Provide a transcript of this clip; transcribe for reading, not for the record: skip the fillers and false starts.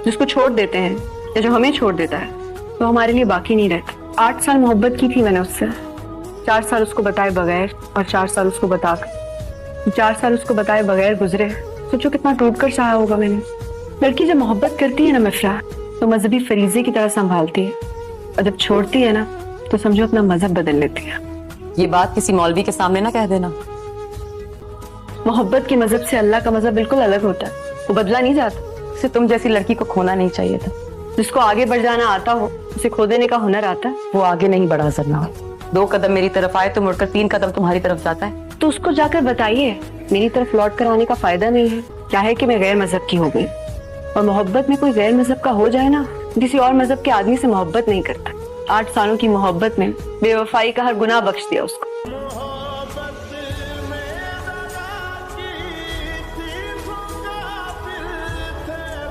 जिसको छोड़ देते हैं या जो हमें छोड़ देता है तो हमारे लिए बाकी नहीं रहता। 8 साल मोहब्बत की थी मैंने उससे, 4 साल उसको बताए बगैर और 4 साल उसको बताकर, 4 साल उसको बताए बगैर गुजरे। सोचो कितना टूट कर चाहा होगा मैंने। लड़की जब मोहब्बत करती है ना मिफ्रा, तो मजहबी फरीजे की तरह संभालती है, और जब छोड़ती है ना तो समझो अपना मजहब बदल लेती है। ये बात किसी मौलवी के सामने ना कह देना। मोहब्बत के मजहब से अल्लाह का मजहब बिल्कुल अलग होता है, वो बदला नहीं जाता। उसे तुम जैसी लड़की को खोना नहीं चाहिए था। जिसको आगे बढ़ जाना आता हो उसे खो देने का हुनर आता है। वो आगे नहीं बढ़ा सकना। 2 कदम मेरी तरफ आए तो मुड़कर 3 कदम तुम्हारी तरफ जाता है। तो उसको जाकर बताइए मेरी तरफ लौट कर आने का फायदा नहीं है। क्या है कि मैं गैर मजहब की हो गई, और मोहब्बत में कोई गैर मजहब का हो जाए ना, किसी और मजहब के आदमी से मोहब्बत नहीं करता। 8 सालों की मोहब्बत में बेवफाई का हर गुनाह बख्श दिया उसको।